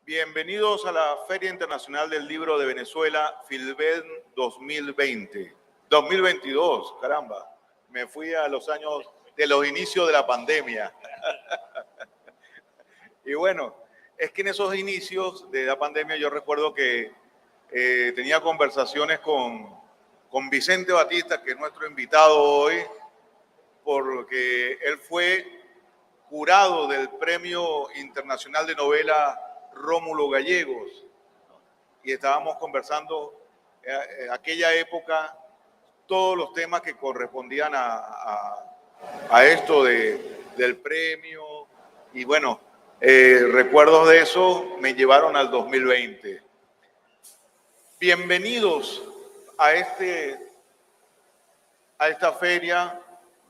Bienvenidos a la Feria Internacional del Libro de Venezuela, Filben 2022, caramba, me fui a los años de los inicios de la pandemia. Y bueno, es que en esos inicios de la pandemia yo recuerdo que tenía conversaciones con Vicente Batista, que es nuestro invitado hoy, porque él fue jurado del Premio Internacional de Novela Rómulo Gallegos, y estábamos conversando en aquella época todos los temas que correspondían a esto del premio, y bueno, recuerdos de eso me llevaron al 2020. Bienvenidos a esta feria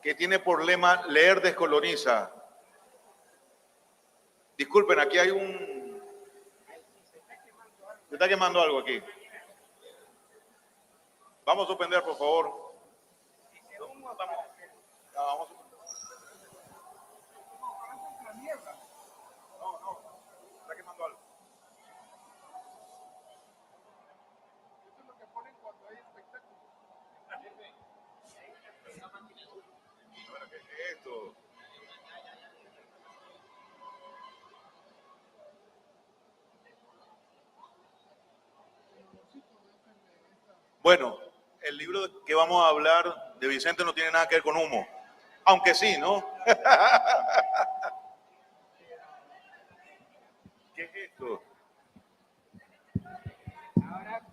que tiene por lema Leer descoloniza. Disculpen, aquí hay se está quemando algo aquí. Vamos a suspender, por favor. Vamos a suspender. No, está quemando algo. Esto es lo que ponen cuando hay espectáculos. Bueno, ¿qué es esto? Bueno, el libro que vamos a hablar de Vicente no tiene nada que ver con humo, aunque sí, ¿no? ¿Qué es esto? Ahora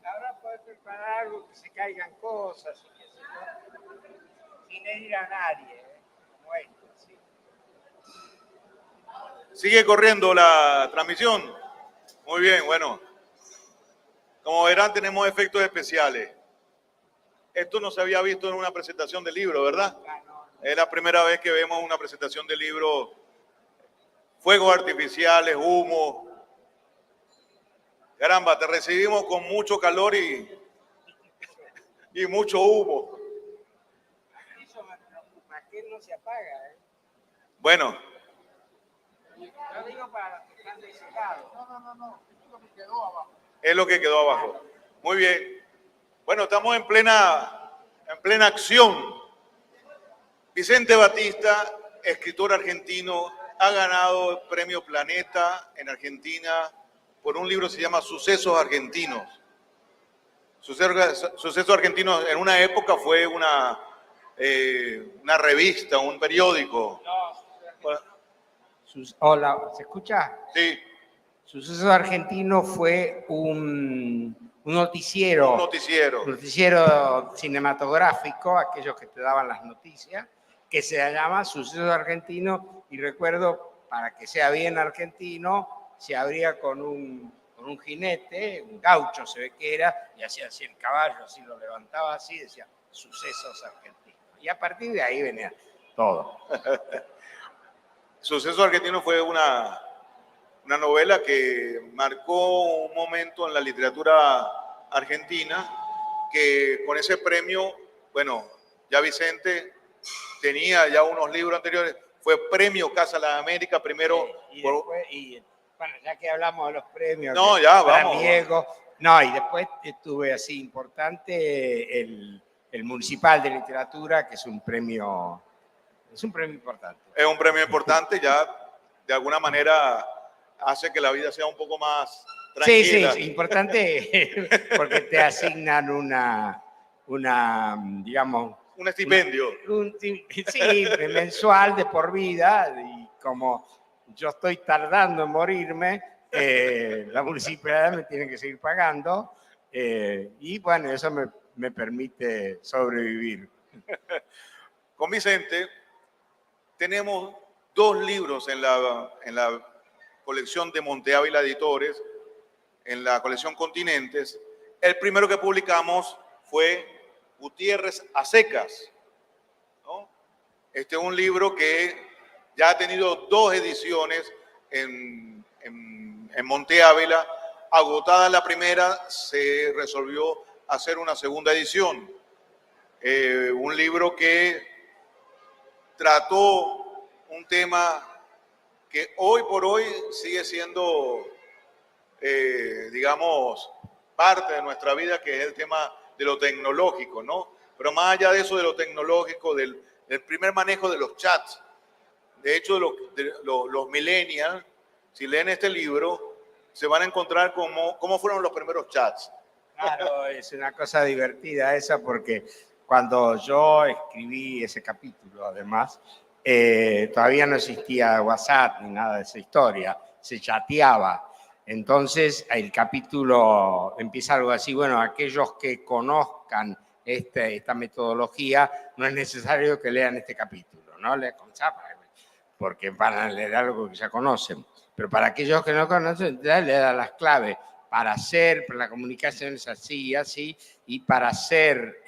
puedes preparar algo que se caigan cosas sin herir a nadie, como esto. ¿Sí? Sigue corriendo la transmisión. Muy bien, bueno. Como verán, tenemos efectos especiales. Esto no se había visto en una presentación de libro, ¿verdad? Es la primera vez que vemos una presentación de libro. Fuegos artificiales, humo. Caramba, te recibimos con mucho calor y mucho humo. Eso me preocupa, que no se apaga. Bueno. Yo digo para los que están desecados. No, es lo que quedó abajo. Es lo que quedó abajo. Muy bien. Bueno, estamos en plena acción. Vicente Batista, escritor argentino, ha ganado el premio Planeta en Argentina por un libro que se llama Sucesos Argentinos. Sucesos Argentinos en una época fue una revista, un periódico. Hola, ¿se escucha? Sí. Sucesos Argentinos fue un noticiero. Un noticiero. Un noticiero cinematográfico, aquellos que te daban las noticias, que se llama Sucesos Argentinos, y recuerdo, para que sea bien argentino, se abría con un jinete, un gaucho se ve que era, y hacía así el caballo, así lo levantaba así, decía Sucesos Argentinos. Y a partir de ahí venía todo. Sucesos Argentinos fue una novela que marcó un momento en la literatura argentina, que con ese premio, bueno, ya Vicente tenía ya unos libros anteriores, fue premio Casa de la América primero. Bueno, ya que hablamos de los premios, no, ya vamos. No, y después tuve así importante el Municipal de Literatura, que es un premio importante. Es un premio importante, ya de alguna manera hace que la vida sea un poco más tranquila. Sí, importante porque te asignan digamos... Un estipendio. Sí, mensual de por vida, y como yo estoy tardando en morirme, la municipalidad me tiene que seguir pagando, y bueno, eso me permite sobrevivir. Con Vicente tenemos 2 libros en la colección de Monte Ávila Editores, en la colección Continentes. El primero que publicamos fue Gutiérrez a secas, ¿no? Este es un libro que ya ha tenido 2 ediciones en Monte Ávila. Agotada la primera, se resolvió hacer una segunda edición. Un libro que trató un tema que hoy por hoy sigue siendo digamos, parte de nuestra vida, que es el tema de lo tecnológico, ¿no? Pero más allá de eso, de lo tecnológico, del primer manejo de los chats. De hecho, los millennials, si leen este libro, se van a encontrar cómo fueron los primeros chats. Claro, es una cosa divertida esa porque cuando yo escribí ese capítulo, además, todavía no existía WhatsApp ni nada de esa historia, se chateaba. Entonces el capítulo empieza algo así, bueno, aquellos que conozcan esta metodología, no es necesario que lean este capítulo, ¿no? Porque van a leer algo que ya conocen. Pero para aquellos que no conocen, le da las claves para hacer, para la comunicación es así y así, y para hacer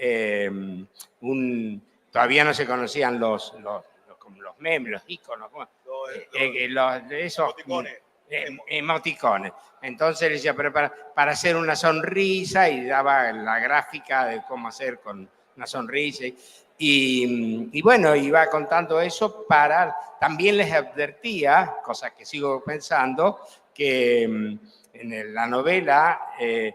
todavía no se conocían como los memes, los iconos, esos emoticones. Entonces decía, pero para hacer una sonrisa, y daba la gráfica de cómo hacer con una sonrisa. Y bueno, iba contando eso también les advertía, cosa que sigo pensando, que en la novela el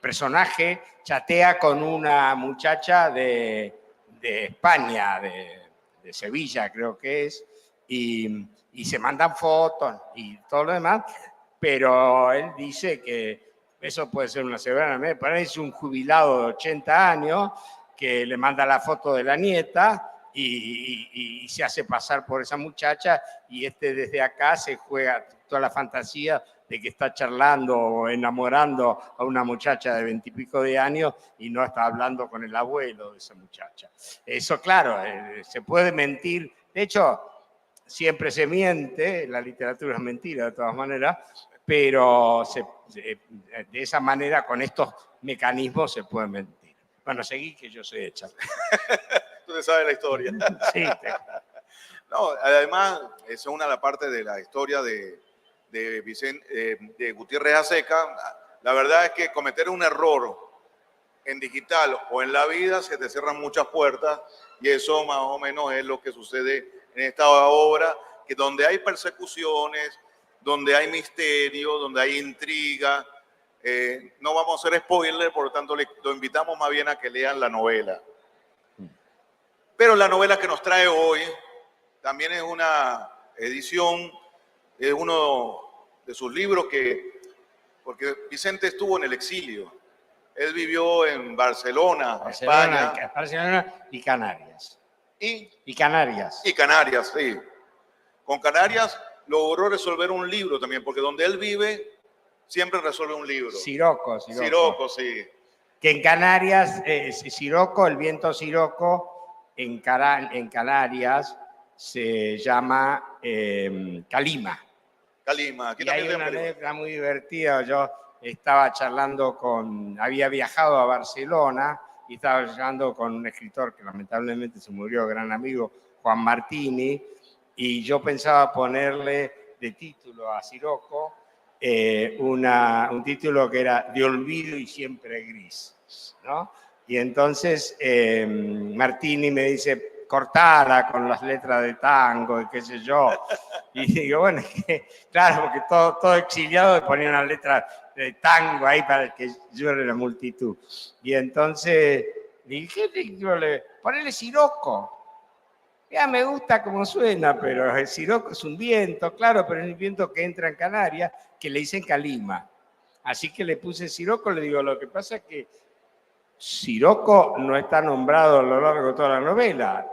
personaje chatea con una muchacha de España, de Sevilla creo que es, y se mandan fotos y todo lo demás, pero él dice que eso puede ser una severa, me parece un jubilado de 80 años que le manda la foto de la nieta y se hace pasar por esa muchacha, y desde acá se juega toda la fantasía de que está charlando o enamorando a una muchacha de 20 y pico de años y no está hablando con el abuelo de esa muchacha. Eso, claro, se puede mentir. De hecho, siempre se miente, la literatura es mentira de todas maneras, pero de esa manera, con estos mecanismos, se puede mentir. Bueno, seguí que yo soy hecha. Tú te sabes la historia. Sí. No, además, esa es una de las partes de la historia de Gutiérrez Aseca. La verdad es que cometer un error en digital o en la vida se te cierran muchas puertas, y eso más o menos es lo que sucede en esta obra, que donde hay persecuciones, donde hay misterio, donde hay intriga. No vamos a hacer spoiler, por lo tanto lo invitamos más bien a que lean la novela. Pero la novela que nos trae hoy también es una edición, es uno de sus libros porque Vicente estuvo en el exilio. Él vivió en Barcelona, España. Barcelona y Canarias. Y Canarias. Y Canarias, sí. Con Canarias logró resolver un libro también, porque donde él vive siempre resuelve un libro. Siroco, sí. Que en Canarias, Siroco, el viento Siroco, en Canarias se llama Calima. Calima. Aquí y hay una anécdota muy divertida. Yo estaba charlando había viajado a Barcelona y estaba charlando con un escritor que lamentablemente se murió, gran amigo, Juan Martini, y yo pensaba ponerle de título a Siroco un título que era De olvido y siempre gris, ¿no? Y entonces Martini me dice, cortala con las letras de tango y qué sé yo. Y digo, bueno, claro, porque todo exiliado ponía una letra de tango ahí para que llore la multitud. Y entonces dije, ponele Siroco. Ya me gusta cómo suena, pero el Siroco es un viento, claro, pero es un viento que entra en Canarias, que le dicen Calima. Así que le puse Siroco, le digo, lo que pasa es que Siroco no está nombrado a lo largo de toda la novela,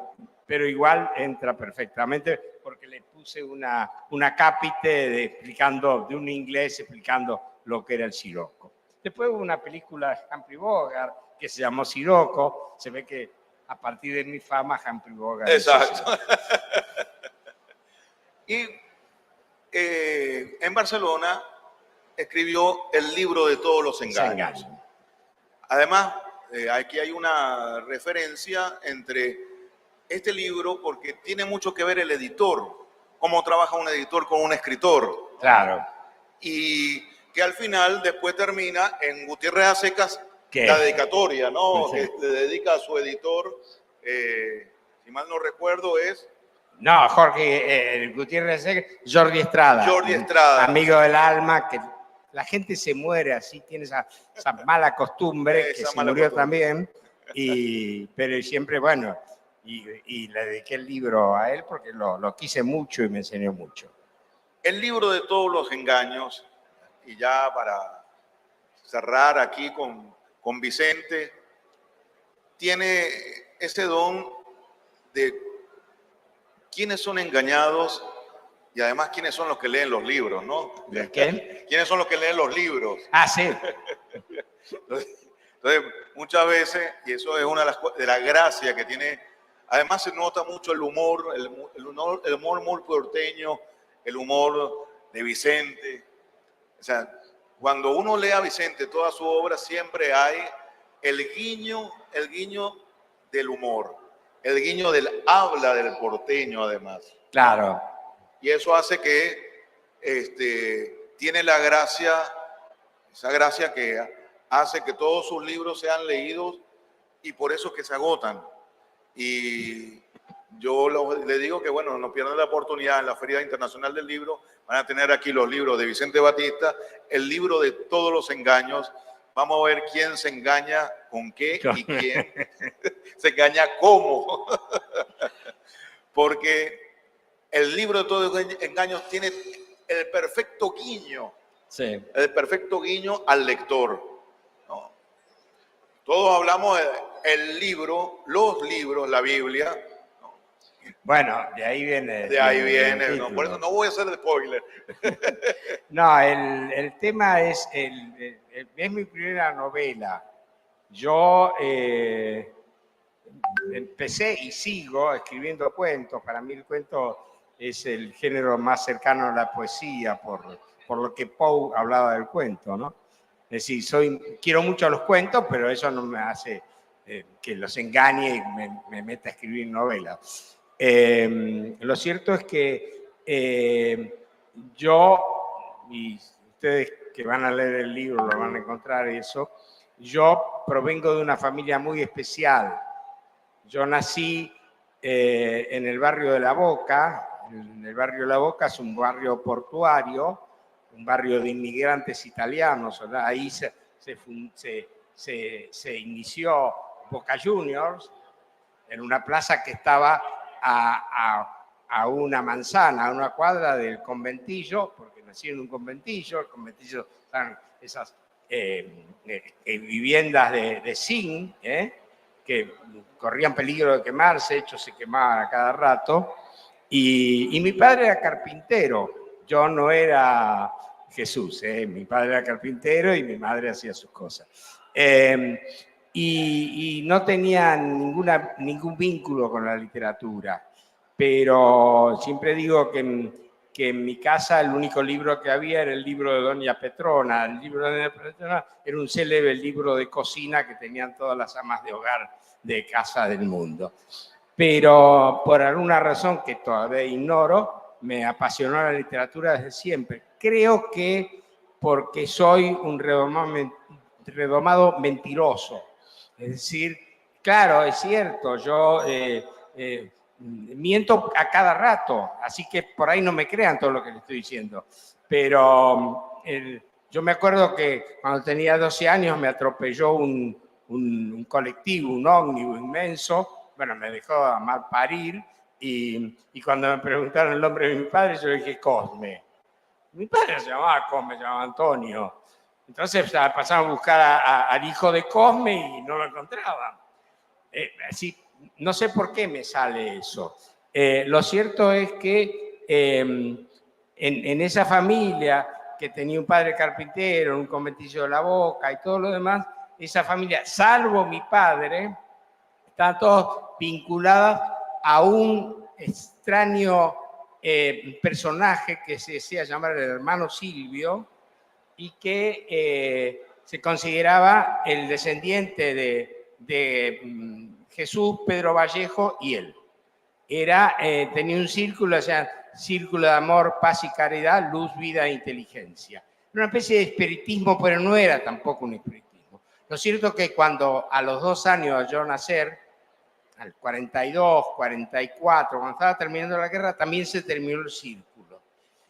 pero igual entra perfectamente porque le puse una cápite explicando, de un inglés explicando lo que era el Siroco. Después hubo una película de Humphrey Bogart que se llamó Siroco, se ve que a partir de mi fama Humphrey Bogart. Exacto. Y en Barcelona escribió el libro de todos los engaños. Además, aquí hay una referencia entre este libro, porque tiene mucho que ver el editor, cómo trabaja un editor con un escritor. Claro. Y que al final después termina en Gutiérrez Acecas, la dedicatoria, ¿no? Sí. Que le dedica a su editor, si mal no recuerdo, es No, Jorge Gutiérrez, Jordi Estrada. Jordi Estrada. Amigo del alma, que la gente se muere así, tiene esa mala costumbre, que se murió también, pero siempre, bueno, y le dediqué el libro a él porque lo quise mucho y me enseñó mucho. El libro de todos los engaños, y ya para cerrar aquí con Vicente, tiene ese don de quiénes son engañados y además quiénes son los que leen los libros, ¿no? ¿De qué? ¿Quiénes son los que leen los libros? Ah, sí. Entonces, muchas veces, y eso es una de las gracias que tiene, además se nota mucho el humor, el humor muy porteño, el humor de Vicente. O sea, cuando uno lee a Vicente, toda su obra, siempre hay el guiño del humor, el guiño del habla del porteño, además. Claro. Y eso hace que tiene la gracia, esa gracia que hace que todos sus libros sean leídos y por eso es que se agotan. Y yo le digo que, bueno, no pierdan la oportunidad en la Feria Internacional del Libro. Van a tener aquí los libros de Vicente Batista, el libro de todos los engaños. Vamos a ver quién se engaña con qué y quién se engaña cómo. Porque el libro de todos los engaños tiene el perfecto guiño. Sí. El perfecto guiño al lector, ¿no? Todos hablamos del libro, los libros, la Biblia. ¿No? Bueno, de ahí viene. De ahí viene, ¿no? Por eso no voy a hacer spoiler. No, el tema es mi primera novela. Yo empecé y sigo escribiendo cuentos. Para mí el cuento es el género más cercano a la poesía, por lo que Poe hablaba del cuento, ¿no? Es decir, quiero mucho los cuentos, pero eso no me hace que los engañe y me meta a escribir novelas. Lo cierto es que yo, y ustedes que van a leer el libro lo van a encontrar eso, yo provengo de una familia muy especial. Yo nací en el barrio de La Boca. El barrio de La Boca es un barrio portuario, un barrio de inmigrantes italianos, ¿verdad? Ahí se inició Boca Juniors, en una plaza que estaba a una manzana, a una cuadra del conventillo, porque nací en un conventillo. El conventillo están esas viviendas de zinc, que corrían peligro de quemarse, de hecho se quemaban a cada rato. Y mi padre era carpintero, yo no era Jesús, mi padre era carpintero y mi madre hacía sus cosas. Y no tenía ningún vínculo con la literatura, pero siempre digo que en mi casa el único libro que había era el libro de Doña Petrona. El libro de Doña Petrona era un célebre libro de cocina que tenían todas las amas de hogar de casa del mundo. Pero por alguna razón que todavía ignoro, me apasionó la literatura desde siempre. Creo que porque soy un redomado mentiroso. Es decir, claro, es cierto, yo miento a cada rato, así que por ahí no me crean todo lo que les estoy diciendo. Pero yo me acuerdo que cuando tenía 12 años me atropelló un colectivo, un ómnibus inmenso. Bueno, me dejó a mal parir y cuando me preguntaron el nombre de mi padre, yo dije Cosme. Mi padre no se llamaba Cosme, se llamaba Antonio. Entonces pasaron a buscar al hijo de Cosme y no lo encontraban. Así, no sé por qué me sale eso. Lo cierto es que en esa familia que tenía un padre carpintero, un conventillo de La Boca y todo lo demás, esa familia, salvo mi padre, estaban todos vinculados a un extraño personaje que se decía llamar el hermano Silvio y que se consideraba el descendiente de Jesús, Pedro Vallejo y él. Tenía un círculo, o sea, círculo de amor, paz y caridad, luz, vida e inteligencia. Era una especie de espiritismo, pero no era tampoco un espiritismo. Lo cierto es que cuando a los 2 años de yo nacer, al 42, 44, cuando estaba terminando la guerra, también se terminó el círculo.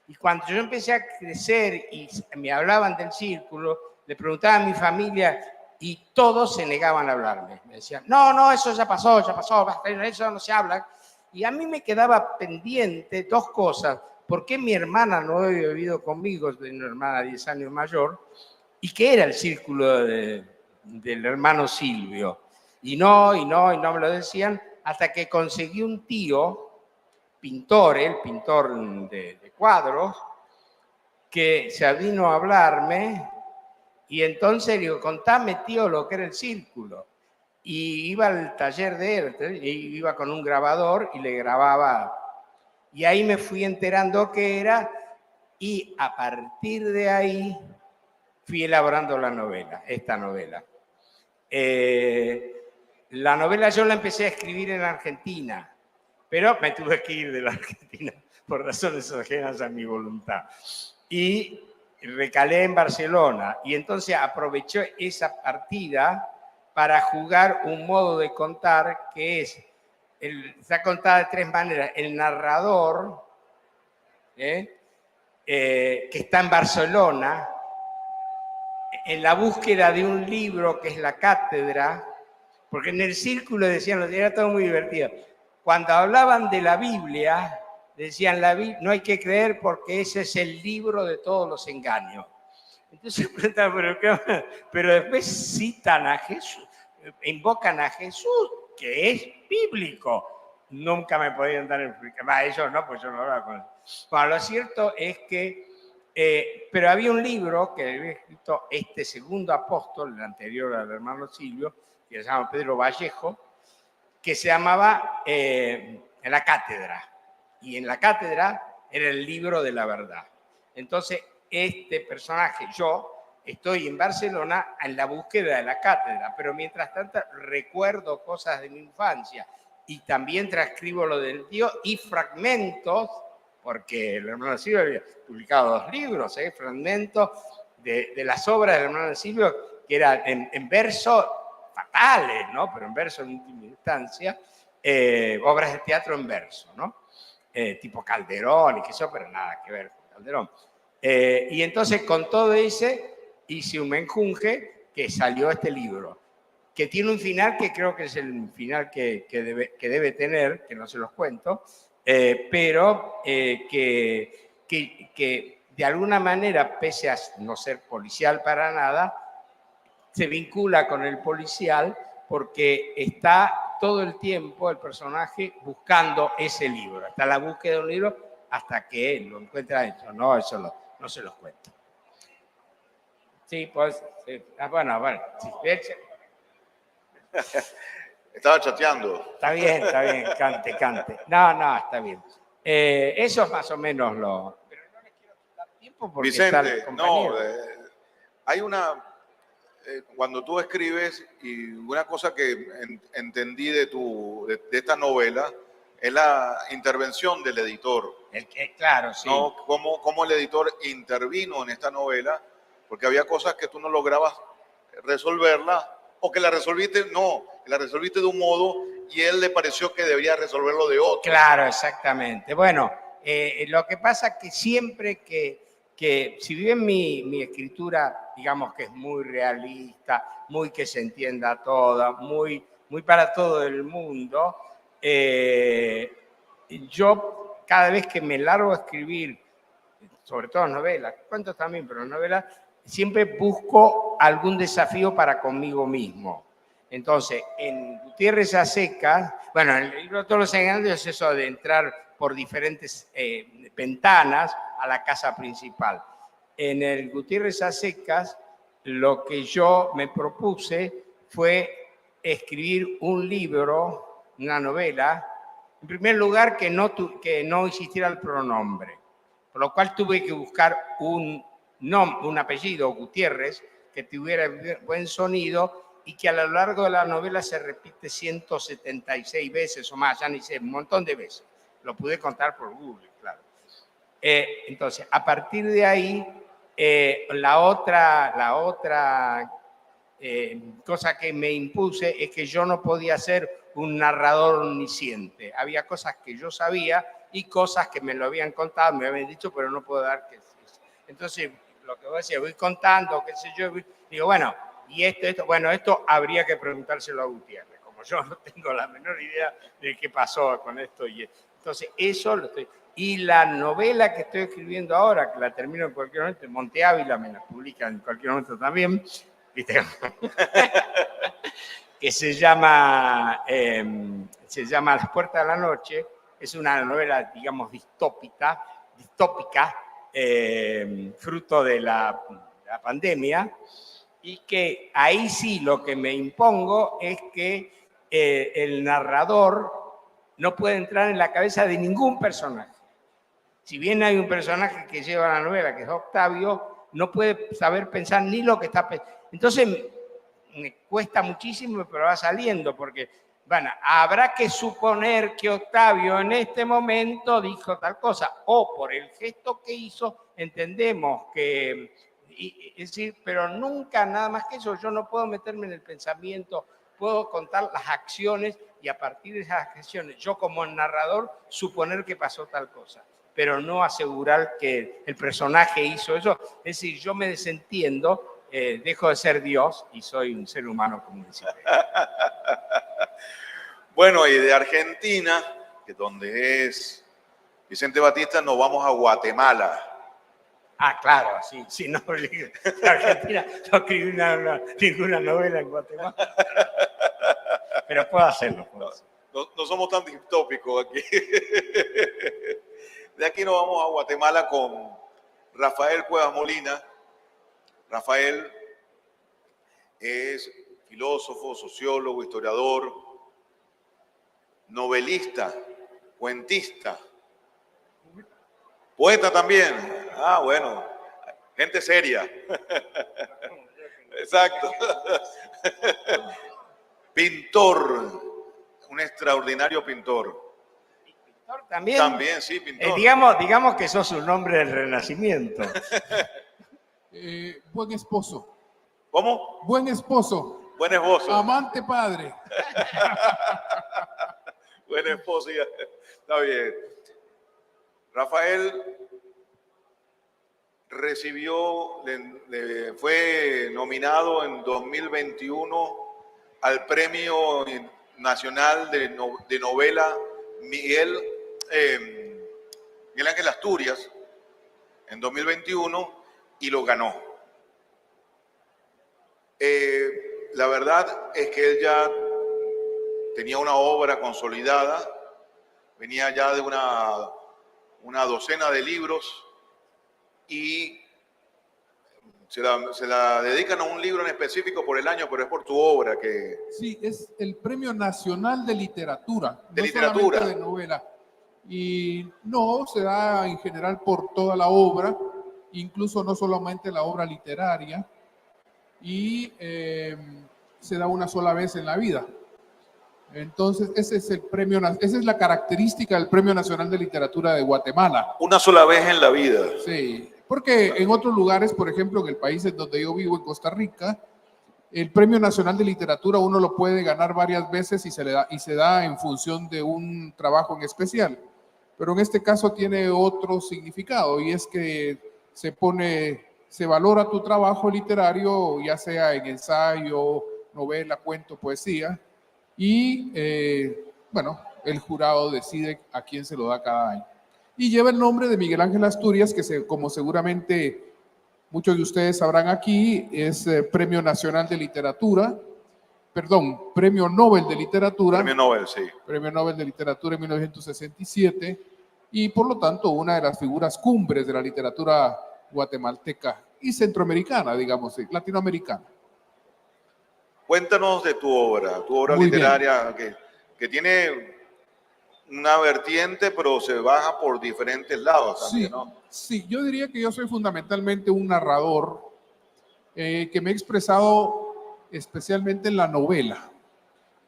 Y cuando yo empecé a crecer y me hablaban del círculo, le preguntaba a mi familia y todos se negaban a hablarme. Me decían, no, no, eso ya pasó, eso no se habla. Y a mí me quedaba pendiente dos cosas. ¿Por qué mi hermana no había vivido conmigo? Soy una hermana 10 años mayor. ¿Y qué era el círculo del hermano Silvio? Y no me lo decían hasta que conseguí un tío, pintor, el pintor de cuadros, que se vino a hablarme y entonces le digo, contame, tío, lo que era el círculo. Y iba al taller de él, y iba con un grabador y le grababa. Y ahí me fui enterando qué era y a partir de ahí fui elaborando la novela, esta novela. La novela yo la empecé a escribir en Argentina, pero me tuve que ir de la Argentina por razones ajenas a mi voluntad. Y recalé en Barcelona y entonces aproveché esa partida para jugar un modo de contar que está contada de tres maneras. El narrador, que está en Barcelona, en la búsqueda de un libro que es La Cátedra, porque en el círculo decían, era todo muy divertido. Cuando hablaban de la Biblia, decían, no hay que creer porque ese es el libro de todos los engaños. Entonces, pero después citan a Jesús, invocan a Jesús, que es bíblico. Nunca me podían dar explicación. Ellos no, pues yo no hablaba con ellos. Bueno, lo cierto es que, pero había un libro que había escrito este segundo apóstol, el anterior al hermano Silvio, que se llama Pedro Vallejo, que se llamaba La Cátedra. Y en La Cátedra era el libro de la verdad. Entonces, este personaje, yo, estoy en Barcelona en la búsqueda de la cátedra, pero mientras tanto recuerdo cosas de mi infancia y también transcribo lo del tío y fragmentos, porque el hermano Silvio había publicado 2 libros, fragmentos de las obras del hermano Silvio, que eran en verso fatales, ¿no? Pero en verso en última instancia, obras de teatro en verso, ¿no? Tipo Calderón y que eso, pero nada que ver con Calderón. Y entonces con todo ese hice un menjunje que salió este libro, que tiene un final que creo que es el final que debe tener, que no se los cuento, pero que de alguna manera, pese a no ser policial para nada, se vincula con el policial porque está todo el tiempo el personaje buscando ese libro. Está la búsqueda de un libro hasta que lo encuentra hecho. No, eso no se los cuento. Sí, pues, sí. Bueno, sí. Estaba chateando. Está bien, cante. No, está bien. Eso es más o menos lo... Pero no les quiero quitar tiempo porque Vicente, no, hay una... cuando tú escribes, y una cosa que entendí de esta novela, es la intervención del editor. Claro, sí. ¿No? Cómo el editor intervino en esta novela, porque había cosas que tú no lograbas resolverlas, o que la resolviste de un modo y él le pareció que debería resolverlo de otro. Claro, exactamente. Bueno, lo que pasa es que siempre que si bien mi escritura, digamos que es muy realista, muy que se entienda toda, muy para todo el mundo, yo cada vez que me largo a escribir, sobre todo novelas, cuentos también, pero novelas, siempre busco algún desafío para conmigo mismo. Entonces, en Gutiérrez a secas, bueno, en el libro Todos los engaños es eso de entrar por diferentes ventanas a la casa principal. En el Gutiérrez a secas, lo que yo me propuse fue escribir un libro, una novela, en primer lugar que no existiera el pronombre, por lo cual tuve que buscar un apellido, Gutiérrez, que tuviera buen sonido y que a lo largo de la novela se repite 176 veces o más, ya ni sé, un montón de veces. Lo pude contar por Google, claro. Entonces, a partir de ahí, la otra cosa que me impuse es que yo no podía hacer un narrador omnisciente. Había cosas que yo sabía y cosas que me lo habían contado, me habían dicho, pero no puedo dar que... Entonces, lo que voy a decir, voy contando, qué sé yo, digo, bueno, y esto, bueno, esto habría que preguntárselo a Gutiérrez, como yo no tengo la menor idea de qué pasó con esto. Entonces, eso lo estoy... Y la novela que estoy escribiendo ahora, que la termino en cualquier momento, Monte Ávila me la publican en cualquier momento también, ¿viste? Que se llama Las puertas de la noche. Es una novela, digamos, distópica, fruto de la pandemia, y que ahí sí lo que me impongo es que el narrador no puede entrar en la cabeza de ningún personaje. Si bien hay un personaje que lleva la novela, que es Octavio, no puede saber pensar ni lo que está pensando. Entonces, me cuesta muchísimo, pero va saliendo, porque, bueno, habrá que suponer que Octavio en este momento dijo tal cosa, o por el gesto que hizo, entendemos que, es decir, pero nunca nada más que eso, yo no puedo meterme en el pensamiento, puedo contar las acciones y a partir de esas acciones, yo como narrador, suponer que pasó tal cosa, pero no asegurar que el personaje hizo eso. Es decir, yo me desentiendo, dejo de ser Dios y soy un ser humano como decía. Bueno, y de Argentina, que donde es Vicente Batista, nos vamos a Guatemala. Ah, claro, sí, sí, no, en Argentina no escribí ninguna novela en Guatemala. Pero puedo hacerlo. No somos tan distópicos aquí. De aquí nos vamos a Guatemala con Rafael Cuevas Molina. Rafael es filósofo, sociólogo, historiador, novelista, cuentista, poeta también. Ah, bueno, gente seria. Exacto. Pintor, un extraordinario pintor. También, también sí, pintor. Digamos que sos un hombre del Renacimiento. Buen esposo. ¿Cómo? Buen esposo. Buen esposo. Amante padre. Buen esposo, ya. Está bien. Rafael fue nominado en 2021 al Premio Nacional de Novela Miguel Ángel Asturias en 2021 y lo ganó. La verdad es que él ya tenía una obra consolidada, venía ya de una docena de libros y se la dedican a un libro en específico por el año, pero es por tu obra que... Sí, es el Premio Nacional de Literatura. De no literatura. Solamente de novela. Y no, se da en general por toda la obra, incluso no solamente la obra literaria, y se da una sola vez en la vida. Entonces, ese es el premio, esa es la característica del Premio Nacional de Literatura de Guatemala. Una sola vez en la vida. Sí, porque en otros lugares, por ejemplo, en el país en donde yo vivo, en Costa Rica, el Premio Nacional de Literatura uno lo puede ganar varias veces y se da en función de un trabajo en especial. Pero en este caso tiene otro significado y es que se valora tu trabajo literario, ya sea en ensayo, novela, cuento, poesía, y bueno, el jurado decide a quién se lo da cada año. Y lleva el nombre de Miguel Ángel Asturias, que como seguramente muchos de ustedes sabrán aquí, es Premio Nacional de Literatura, perdón, Premio Nobel de Literatura. Premio Nobel, sí. Premio Nobel de Literatura en 1967 y por lo tanto una de las figuras cumbres de la literatura guatemalteca y centroamericana, digamos, latinoamericana. Cuéntanos de tu obra Muy literaria que tiene una vertiente, pero se baja por diferentes lados también, Sí, ¿no? sí, yo diría que yo soy fundamentalmente un narrador que me he expresado especialmente en la novela.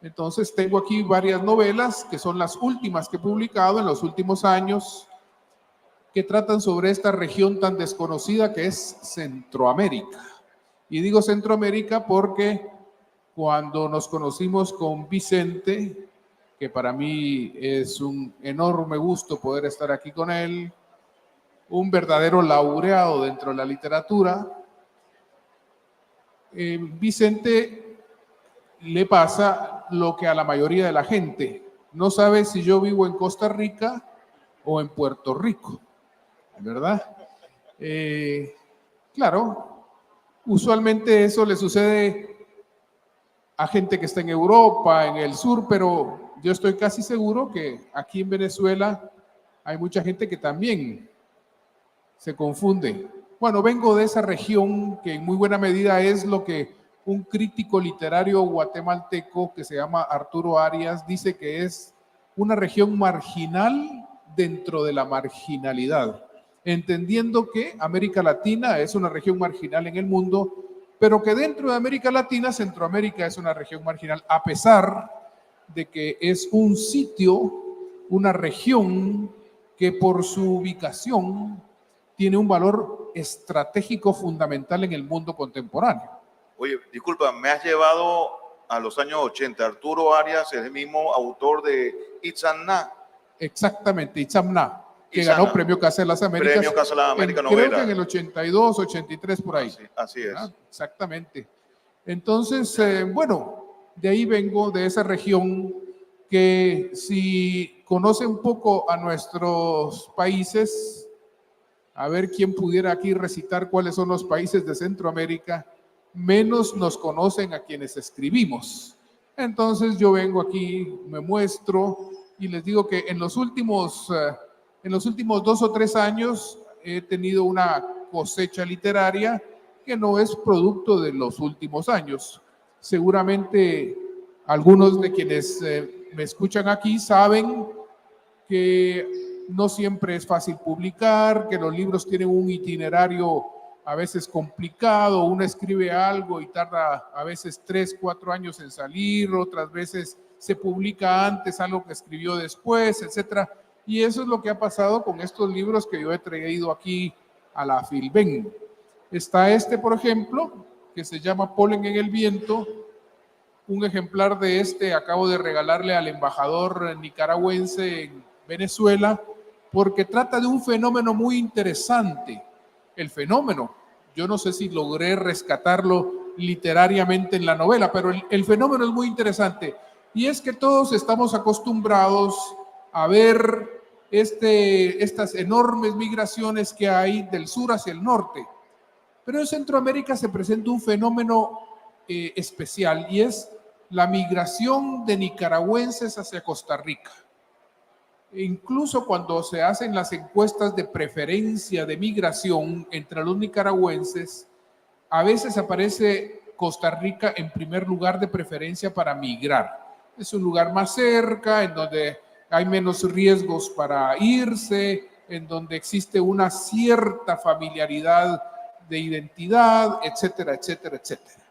Entonces tengo aquí varias novelas que son las últimas que he publicado en los últimos años que tratan sobre esta región tan desconocida que es Centroamérica. Y digo Centroamérica porque cuando nos conocimos con Vicente, que para mí es un enorme gusto poder estar aquí con él, un verdadero laureado dentro de la literatura. Vicente le pasa lo que a la mayoría de la gente, no sabe si yo vivo en Costa Rica o en Puerto Rico, ¿verdad? Claro, usualmente eso le sucede a gente que está en Europa, en el sur, pero yo estoy casi seguro que aquí en Venezuela hay mucha gente que también se confunde. Bueno, vengo de esa región que en muy buena medida es lo que un crítico literario guatemalteco que se llama Arturo Arias dice que es una región marginal dentro de la marginalidad, entendiendo que América Latina es una región marginal en el mundo, pero que dentro de América Latina, Centroamérica es una región marginal, a pesar de que es un sitio, una región que por su ubicación tiene un valor estratégico fundamental en el mundo contemporáneo. Oye, disculpa, me has llevado a los años 80. Arturo Arias es el mismo autor de Itzamna. Exactamente, Itzamna, que Itzamna, ganó Premio Casa de las Américas. Premio Casa de las Américas, creo novela. que en el 82, 83, por ahí. Así es. Exactamente. Entonces, bueno, de ahí vengo, de esa región que si conoce un poco a nuestros países, a ver quién pudiera aquí recitar cuáles son los países de Centroamérica, menos nos conocen a quienes escribimos. Entonces yo vengo aquí, me muestro y les digo que en los últimos 2 o 3 años he tenido una cosecha literaria que no es producto de los últimos años. Seguramente algunos de quienes me escuchan aquí saben que no siempre es fácil publicar, que los libros tienen un itinerario a veces complicado, uno escribe algo y tarda a veces 3, 4 años en salir, otras veces se publica antes algo que escribió después, etcétera. Y eso es lo que ha pasado con estos libros que yo he traído aquí a la Filben. Está este, por ejemplo, que se llama Polen en el viento. Un ejemplar de este acabo de regalarle al embajador nicaragüense en Venezuela, porque trata de un fenómeno muy interesante. El fenómeno, yo no sé si logré rescatarlo literariamente en la novela, pero el fenómeno es muy interesante. Y es que todos estamos acostumbrados a ver estas enormes migraciones que hay del sur hacia el norte. Pero en Centroamérica se presenta un fenómeno especial y es la migración de nicaragüenses hacia Costa Rica. Incluso cuando se hacen las encuestas de preferencia de migración entre los nicaragüenses, a veces aparece Costa Rica en primer lugar de preferencia para migrar. Es un lugar más cerca, en donde hay menos riesgos para irse, en donde existe una cierta familiaridad de identidad, etcétera, etcétera, etcétera.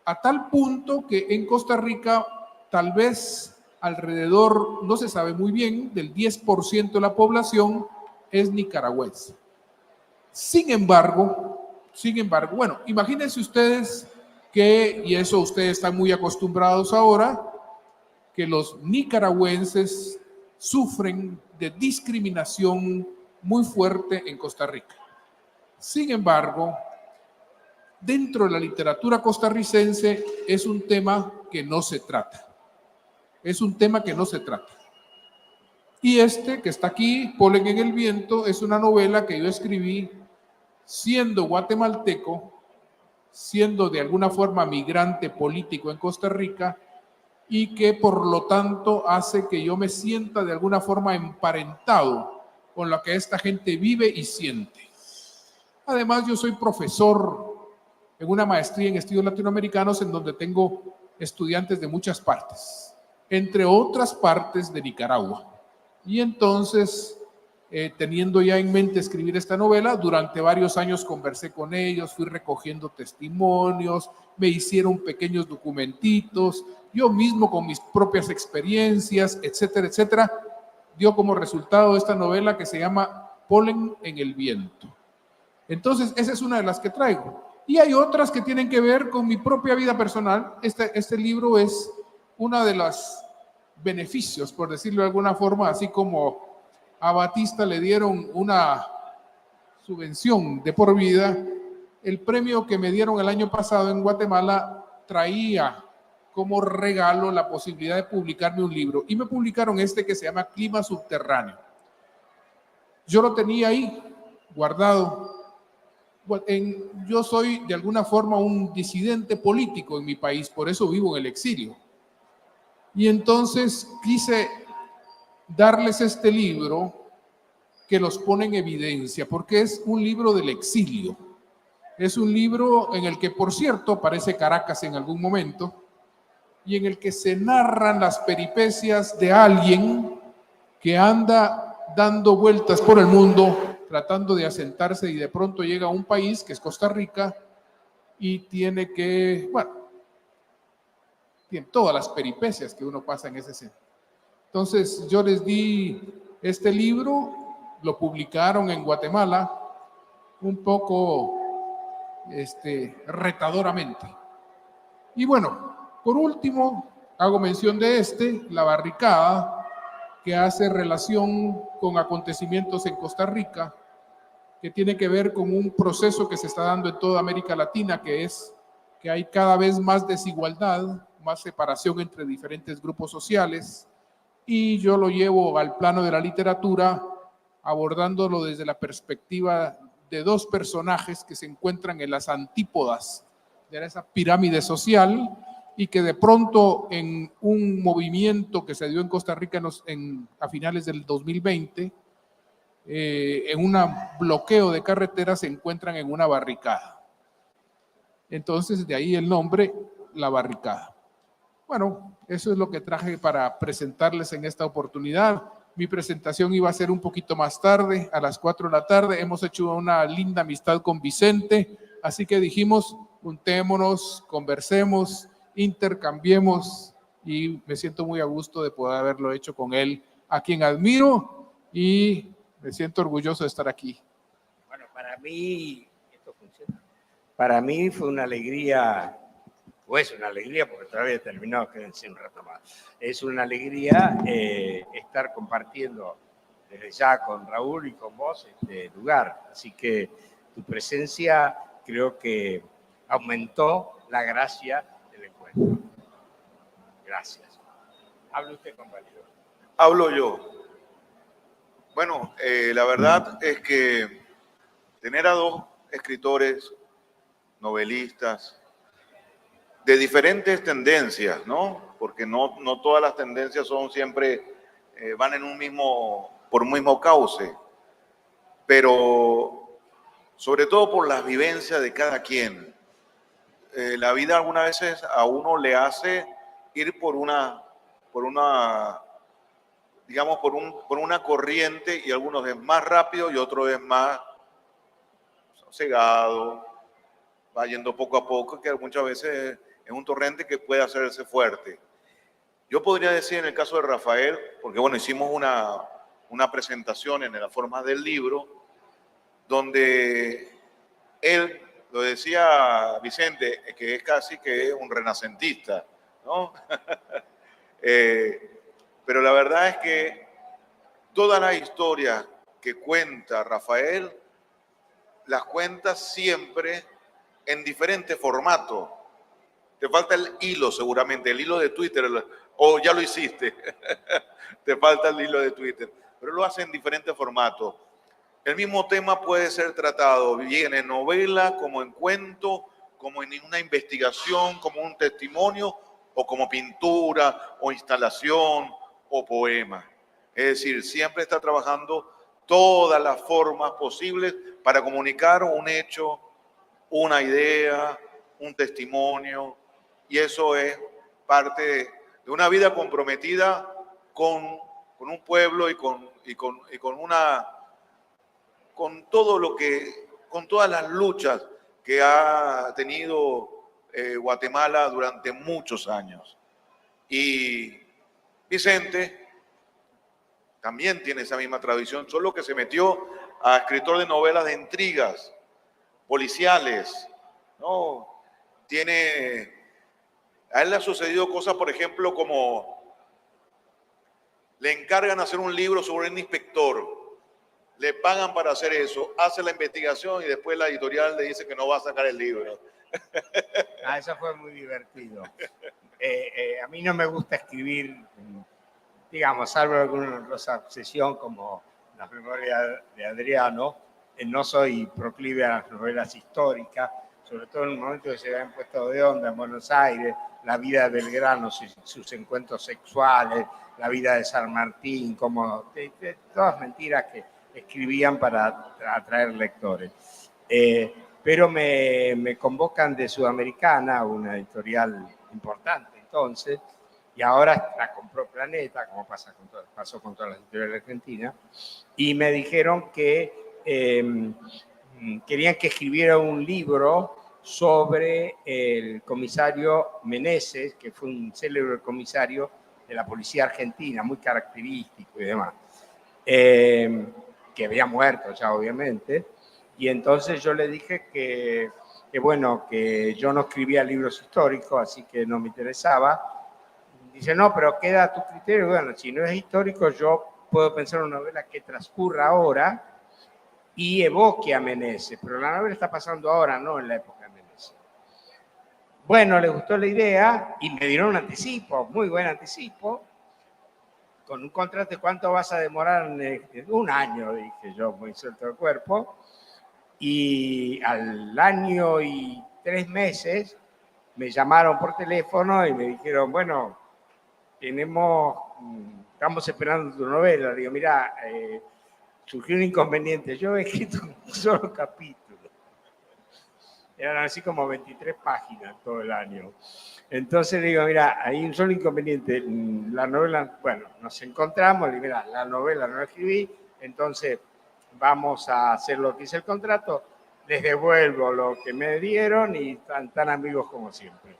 A tal punto que en Costa Rica tal vez alrededor, no se sabe muy bien, del 10% de la población es nicaragüense. Sin embargo, bueno, imagínense ustedes que, y eso ustedes están muy acostumbrados ahora, que los nicaragüenses sufren de discriminación muy fuerte en Costa Rica. Sin embargo, dentro de la literatura costarricense es un tema que no se trata. Es un tema que no se trata. Y este que está aquí, Polen en el viento, es una novela que yo escribí siendo guatemalteco, siendo de alguna forma migrante político en Costa Rica, y que por lo tanto hace que yo me sienta de alguna forma emparentado con lo que esta gente vive y siente. Además, yo soy profesor en una maestría en estudios latinoamericanos en donde tengo estudiantes de muchas partes, entre otras partes de Nicaragua. Y entonces, teniendo ya en mente escribir esta novela, durante varios años conversé con ellos, fui recogiendo testimonios, me hicieron pequeños documentitos, yo mismo con mis propias experiencias, etcétera, etcétera, dio como resultado esta novela que se llama Polen en el viento. Entonces, esa es una de las que traigo. Y hay otras que tienen que ver con mi propia vida personal. Este libro es una de las beneficios, por decirlo de alguna forma, así como a Batista le dieron una subvención de por vida. El premio que me dieron el año pasado en Guatemala traía como regalo la posibilidad de publicarme un libro, y me publicaron este que se llama Clima Subterráneo. Yo lo tenía ahí guardado. Yo soy de alguna forma un disidente político en mi país, por eso vivo en el exilio. Y entonces quise darles este libro que los pone en evidencia, porque es un libro del exilio. Es un libro en el que, por cierto, aparece Caracas en algún momento, y en el que se narran las peripecias de alguien que anda dando vueltas por el mundo, tratando de asentarse, y de pronto llega a un país que es Costa Rica y tiene que, bueno, tiene todas las peripecias que uno pasa en ese centro. Entonces yo les di este libro, lo publicaron en Guatemala un poco retadoramente. Y bueno, por último, hago mención de La Barricada, que hace relación con acontecimientos en Costa Rica, que tiene que ver con un proceso que se está dando en toda América Latina, que es que hay cada vez más desigualdad, más separación entre diferentes grupos sociales, y yo lo llevo al plano de la literatura, abordándolo desde la perspectiva de dos personajes que se encuentran en las antípodas de esa pirámide social, y que de pronto en un movimiento que se dio en Costa Rica a finales del 2020, en un bloqueo de carreteras, se encuentran en una barricada. Entonces de ahí el nombre, La Barricada. Bueno, eso es lo que traje para presentarles en esta oportunidad. Mi presentación iba a ser un poquito más tarde, a las 4 de la tarde. Hemos hecho una linda amistad con Vicente, así que dijimos, juntémonos, conversemos, intercambiemos, y me siento muy a gusto de poder haberlo hecho con él, a quien admiro, y me siento orgulloso de estar aquí. Bueno, para mí, ¿esto funciona? Para mí fue una alegría, o es una alegría, porque todavía he terminado, quédense un rato más. Es una alegría estar compartiendo desde ya con Raúl y con vos este lugar. Así que tu presencia creo que aumentó la gracia del encuentro. Gracias. Hable usted, compañero. Hablo yo. Bueno, la verdad es que tener a dos escritores, novelistas, de diferentes tendencias, ¿no? Porque no todas las tendencias son siempre, van por un mismo cauce, pero sobre todo por las vivencias de cada quien. La vida algunas veces a uno le hace ir por una digamos, por una corriente, y algunos es más rápido y otros es más sosegado, va yendo poco a poco, que muchas veces es un torrente que puede hacerse fuerte. Yo podría decir en el caso de Rafael, porque bueno, hicimos una presentación en la forma del libro, donde él, lo decía Vicente, que es casi que un renacentista, ¿no? Pero la verdad es que todas las historias que cuenta Rafael, las cuenta siempre en diferentes formatos. Te falta el hilo seguramente, el hilo de Twitter, o ya lo hiciste. Te falta el hilo de Twitter, pero lo hace en diferentes formatos. El mismo tema puede ser tratado bien en novela, como en cuento, como en una investigación, como un testimonio, o como pintura, o instalación, o poema. Es decir, siempre está trabajando todas las formas posibles para comunicar un hecho, una idea, un testimonio, y eso es parte de una vida comprometida con un pueblo y con todas las luchas que ha tenido Guatemala durante muchos años. Y Vicente también tiene esa misma tradición, solo que se metió a escritor de novelas de intrigas policiales, ¿no? A él le ha sucedido cosas, por ejemplo, como le encargan hacer un libro sobre un inspector, le pagan para hacer eso, hace la investigación y después la editorial le dice que no va a sacar el libro. Eso fue muy divertido. A mí no me gusta escribir, digamos, salvo alguna cosa obsesión como las memorias de Adriano, no soy proclive a las novelas históricas, sobre todo en el momento que se habían puesto de onda en Buenos Aires, la vida de Belgrano, sus encuentros sexuales, la vida de San Martín, como todas mentiras que escribían para atraer lectores. Pero me convocan de Sudamericana, una editorial importante entonces, y ahora la compró Planeta, como pasó con todas las editoriales argentinas, y me dijeron que querían que escribiera un libro sobre el comisario Meneses, que fue un célebre comisario de la policía argentina, muy característico y demás, que había muerto ya obviamente, y entonces yo le dije que bueno, que yo no escribía libros históricos, así que no me interesaba. Dice, no, pero queda a tu criterio. Bueno, si no es histórico, yo puedo pensar una novela que transcurra ahora y evoque a Meneses, pero la novela está pasando ahora, no en la época de Meneses. Bueno, le gustó la idea y me dieron un anticipo, muy buen anticipo, con un contrato de cuánto vas a demorar. Un año, dije yo, muy suelto de cuerpo. Y al año y 3 meses me llamaron por teléfono y me dijeron, bueno, estamos esperando tu novela. Le digo, mira, surgió un inconveniente. Yo he escrito un solo capítulo. Eran así como 23 páginas todo el año. Entonces le digo, mira, hay un solo inconveniente. La novela, bueno, nos encontramos, le digo, mira, la novela no la escribí, entonces vamos a hacer lo que hice el contrato, les devuelvo lo que me dieron y tan amigos como siempre.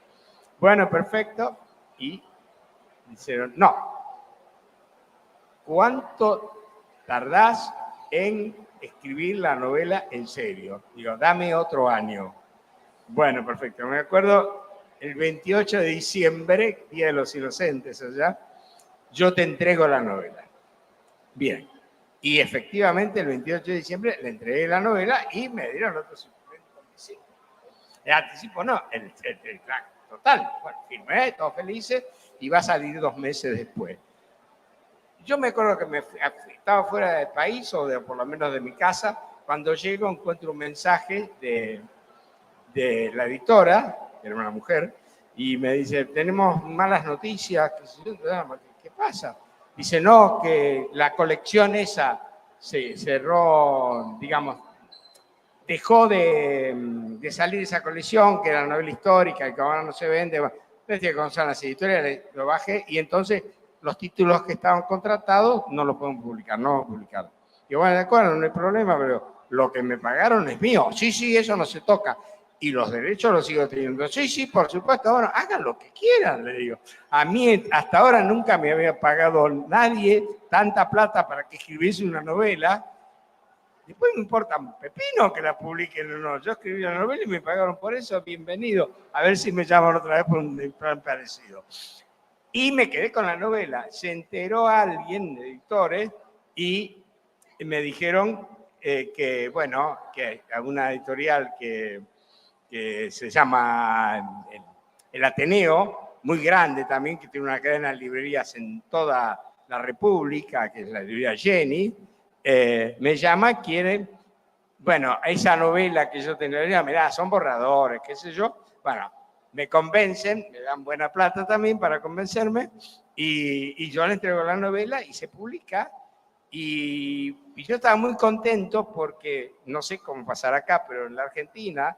Bueno, perfecto. Y dijeron, no. ¿Cuánto tardás en escribir la novela en serio? Digo, dame otro año. Bueno, perfecto. Me acuerdo, el 28 de diciembre, Día de los Inocentes allá, yo te entrego la novela. Bien. Y efectivamente, el 28 de diciembre le entregué la novela y me dieron otro 55. El anticipo no, el total. Bueno, firmé, todos felices, y va a salir 2 meses después. Yo me acuerdo que estaba fuera del país, o por lo menos de mi casa. Cuando llego encuentro un mensaje de la editora, que era una mujer, y me dice, tenemos malas noticias. ¿Qué pasa? Dice, no, que la colección esa se cerró, digamos, dejó de salir esa colección, que era la novela histórica, que ahora no se vende. Desde que con las editoriales lo bajé, y entonces los títulos que estaban contratados no los podemos publicar, no publicar. Y bueno, de acuerdo, no hay problema, pero lo que me pagaron es mío. Sí, eso no se toca. Y los derechos los sigo teniendo. Sí, por supuesto. Bueno, hagan lo que quieran, le digo. A mí hasta ahora nunca me había pagado nadie tanta plata para que escribiese una novela. Después me importa un pepino que la publiquen o no. Yo escribí la novela y me pagaron por eso. Bienvenido. A ver si me llaman otra vez por un plan parecido. Y me quedé con la novela. Se enteró alguien de editores y me dijeron que, bueno, que alguna editorial que se llama el Ateneo, muy grande también, que tiene una cadena de librerías en toda la República, que es la librería Jenny, me llama, quiere, bueno, esa novela que yo tenía, mirá, son borradores, qué sé yo, bueno, me convencen, me dan buena plata también para convencerme, y yo le entrego la novela y se publica. Y yo estaba muy contento porque, no sé cómo pasará acá, pero en la Argentina,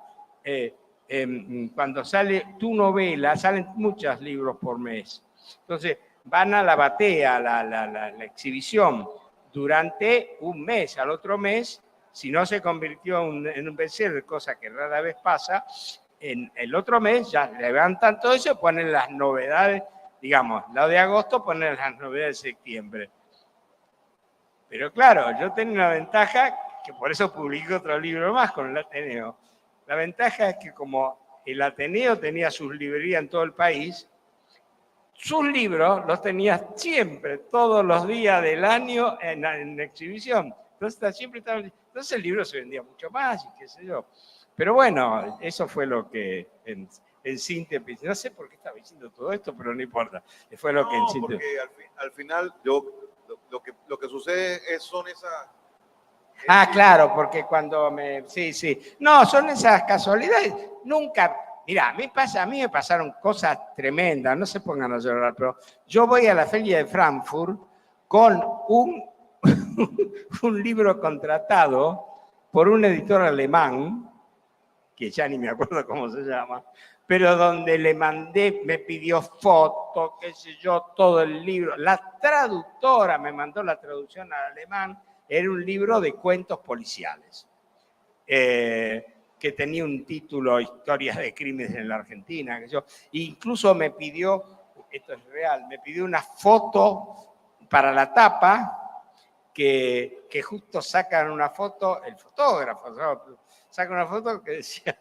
cuando sale tu novela, salen muchos libros por mes. Entonces, van a la batea, la exhibición, durante un mes. Al otro mes, si no se convirtió en un bestseller, cosa que rara vez pasa, en el otro mes ya levantan todo eso y ponen las novedades, digamos, la de agosto ponen las novedades de septiembre. Pero claro, yo tengo una ventaja, que por eso publiqué otro libro más con el Ateneo. La ventaja es que como el Ateneo tenía sus librerías en todo el país, sus libros los tenía siempre, todos los días del año en exhibición. Entonces entonces el libro se vendía mucho más y qué sé yo. Pero bueno, eso fue lo que en síntesis, no sé por qué estaba diciendo todo esto, pero no importa. Fue lo que en No, síntesis. porque al final lo que sucede son esas... Ah, claro, porque cuando sí, sí. No, son esas casualidades. Nunca, mira, a mí me pasaron cosas tremendas, no se pongan a llorar, pero yo voy a la feria de Frankfurt con un libro contratado por un editor alemán, que ya ni me acuerdo cómo se llama, pero donde le mandé, me pidió fotos, qué sé yo, todo el libro. La traductora me mandó la traducción al alemán, era un libro de cuentos policiales, que tenía un título, Historias de crímenes en la Argentina, que yo, incluso me pidió, esto es real, me pidió una foto para la tapa, que justo sacan una foto, el fotógrafo saca una foto que decía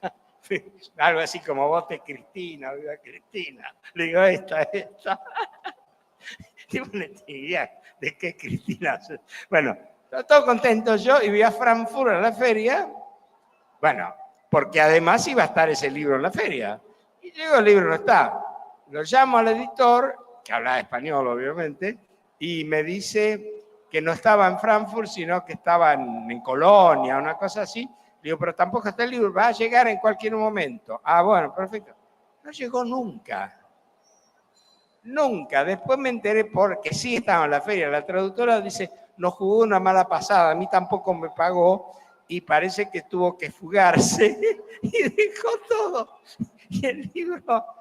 algo así como vote Cristina, viva Cristina. Le digo, esta. Tipo, no tenía idea de qué Cristina. Bueno, estaba todo contento yo y vi a Frankfurt a la feria. Bueno, porque además iba a estar ese libro en la feria. Y llego, el libro no está. Lo llamo al editor, que hablaba español obviamente, y me dice que no estaba en Frankfurt, sino que estaba en Colonia, una cosa así. Digo, pero tampoco está el libro, va a llegar en cualquier momento. Ah, bueno, perfecto. No llegó nunca. Nunca. Después me enteré porque sí estaba en la feria. La traductora dice, nos jugó una mala pasada, a mí tampoco me pagó y parece que tuvo que fugarse y dejó todo. Y el libro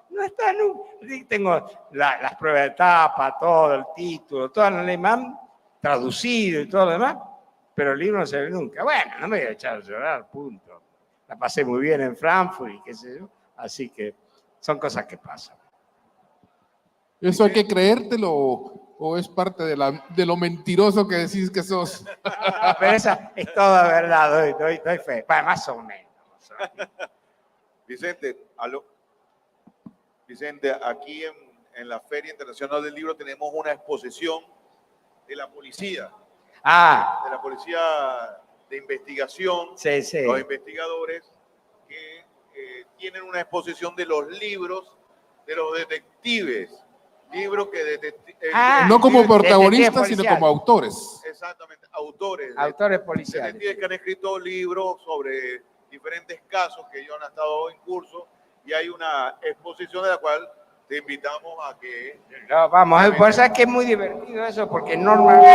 no está nunca. Tengo las pruebas de tapa, todo, el título, todo en alemán, traducido y todo lo demás, pero el libro no se ve nunca. Bueno, no me voy a echar a llorar, punto. La pasé muy bien en Frankfurt y qué sé yo, así que son cosas que pasan. ¿Eso hay que creértelo o es parte de lo mentiroso que decís que sos? Pero esa es toda verdad, doy fe. Bueno, más o menos. Vicente, Vicente, aquí en la Feria Internacional del Libro tenemos una exposición de la policía. De la policía de investigación. Sí, sí. Los investigadores que tienen una exposición de los libros de los detectives. Libros que no como protagonistas, sino como autores. Exactamente, autores. Autores policiales. Detectives que han escrito libros sobre diferentes casos que ellos han estado en curso y hay una exposición de la cual te invitamos a que... No, vamos, pues es que es muy divertido eso porque normalmente...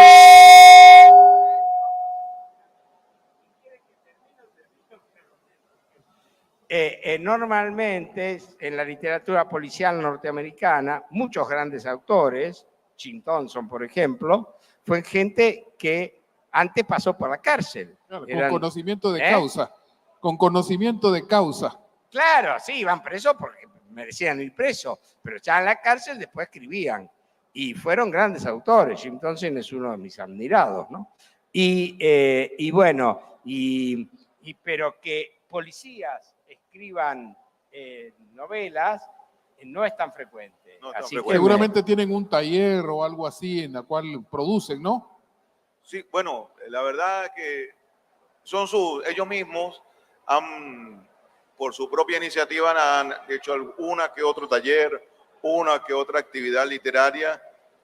Normalmente en la literatura policial norteamericana, muchos grandes autores, Jim Thompson, por ejemplo, fue gente que antes pasó por la cárcel. Claro, con conocimiento de causa. Con conocimiento de causa. Claro, sí, iban presos porque merecían ir presos, pero ya en la cárcel después escribían. Y fueron grandes autores. Jim Thompson es uno de mis admirados, ¿no? Y bueno, pero que policías escriban novelas no es tan frecuente. No es tan así frecuente. que Seguramente tienen un taller o algo así en la cual producen, ¿no? Sí, bueno, la verdad que son ellos mismos han, por su propia iniciativa, han hecho una que otro taller, una que otra actividad literaria,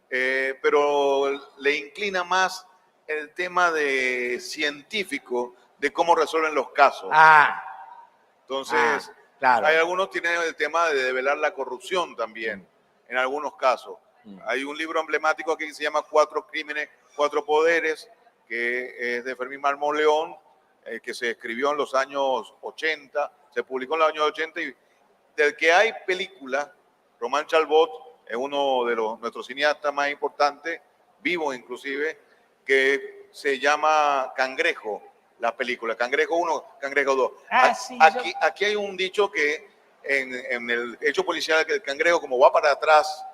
pero le inclina más el tema de científico, de cómo resuelven los casos. Entonces, claro. hay algunos que tienen el tema de develar la corrupción también, en algunos casos. Hay un libro emblemático aquí que se llama Cuatro Crímenes, Cuatro Poderes, que es de Fermín Marmoleón, que se escribió en los años 80, se publicó en los años 80 y del que hay película. Román Chalbot es uno de nuestros cineastas más importantes, vivo inclusive, que se llama Cangrejo, la película. Cangrejo 1, Cangrejo 2. Sí, aquí hay un dicho que en el hecho policial, que el cangrejo como va para atrás,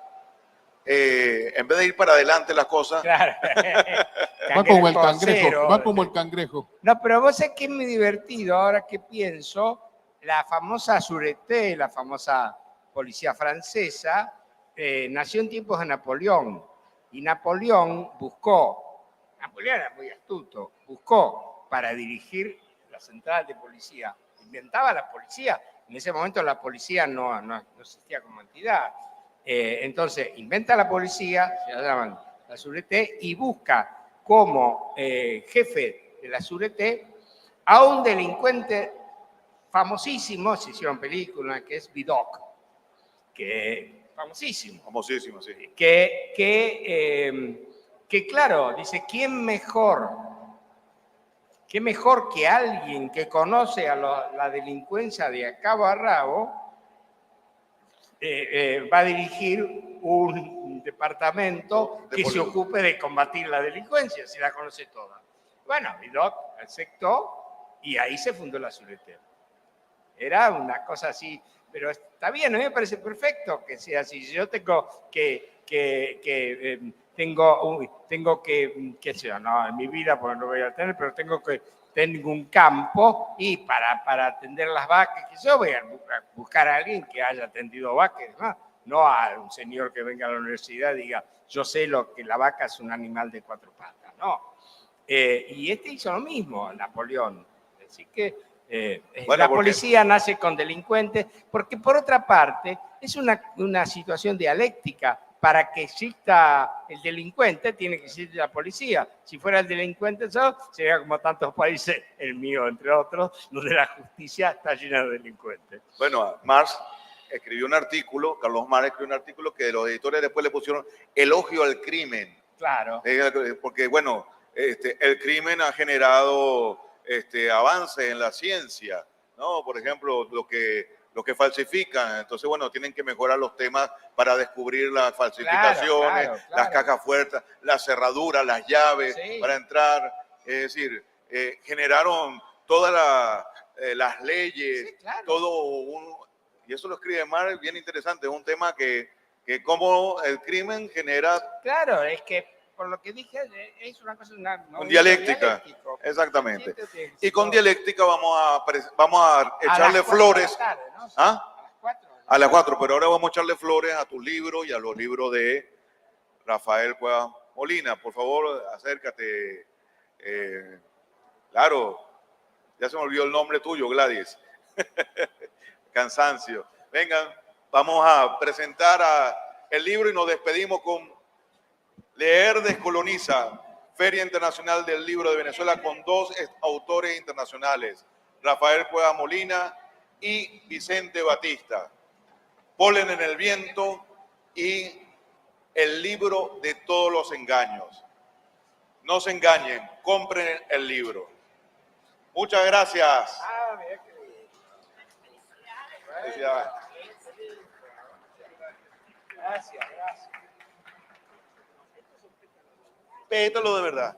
en vez de ir para adelante las cosas... Claro. Va como el cangrejo, cero. va como el cangrejo. No, pero vos sabés que es muy divertido ahora que pienso, la famosa Sûreté, la famosa policía francesa, nació en tiempos de Napoleón, y Napoleón era muy astuto, buscó para dirigir la central de policía, inventaba la policía. En ese momento la policía no existía como entidad. Entonces, inventa la policía, se la llaman la Sûreté, y busca como jefe de la Sûreté a un delincuente famosísimo, se hicieron películas, que es Vidocq, que famosísimo. Famosísimo, sí. Que claro, dice, ¿quién mejor que alguien que conoce a la delincuencia de cabo a rabo va a dirigir un departamento que se ocupe de combatir la delincuencia, si la conoce toda? Bueno, Vidocq aceptó y ahí se fundó la Sûreté. Era una cosa así, pero está bien, a mí me parece perfecto que sea así. Si yo tengo qué sé yo, no, en mi vida, porque no voy a tener, pero tengo un campo y para atender las vacas, que yo voy a buscar a alguien que haya atendido vacas, no a un señor que venga a la universidad y diga, yo sé lo que la vaca es un animal de 4 patas, no. Y hizo lo mismo, Napoleón. Así que la policía nace con delincuentes, porque por otra parte es una situación dialéctica. Para que exista el delincuente, tiene que existir la policía. Si fuera el delincuente solo, sería como tantos países, el mío entre otros, donde la justicia está llena de delincuentes. Bueno, Marx escribió un artículo, Carlos Marx escribió un artículo que los editores después le pusieron elogio al crimen. Claro. Porque, bueno, el crimen ha generado avances en la ciencia, ¿no? Por ejemplo, lo que falsifican. Entonces, bueno, tienen que mejorar los temas para descubrir las falsificaciones, claro. las cajas fuertes, las cerraduras, las llaves Sí. para entrar. Es decir, generaron todas las leyes, Sí, claro. y eso lo escribe Marx, bien interesante, es un tema que cómo el crimen genera... Claro, es que por lo que dije, es una cosa... Con dialéctica, exactamente. Y con dialéctica vamos a echarle flores. Tarde, ¿no? ¿Ah? A las 4. A las 4, pero ahora vamos a echarle flores a tus libros y a los libros de Rafael Cuevas Molina. Por favor, acércate. Claro, ya se me olvidó el nombre tuyo, Gladys. Cansancio. Vengan, vamos a presentar el libro y nos despedimos con Leer Descoloniza, Feria Internacional del Libro de Venezuela, con 2 autores internacionales, Rafael Cuevas Molina y Vicente Batista. Polen en el viento y el libro de todos los engaños. No se engañen, compren el libro. Muchas gracias. Mira qué bien. Felicidades. Gracias. Pétalo de verdad.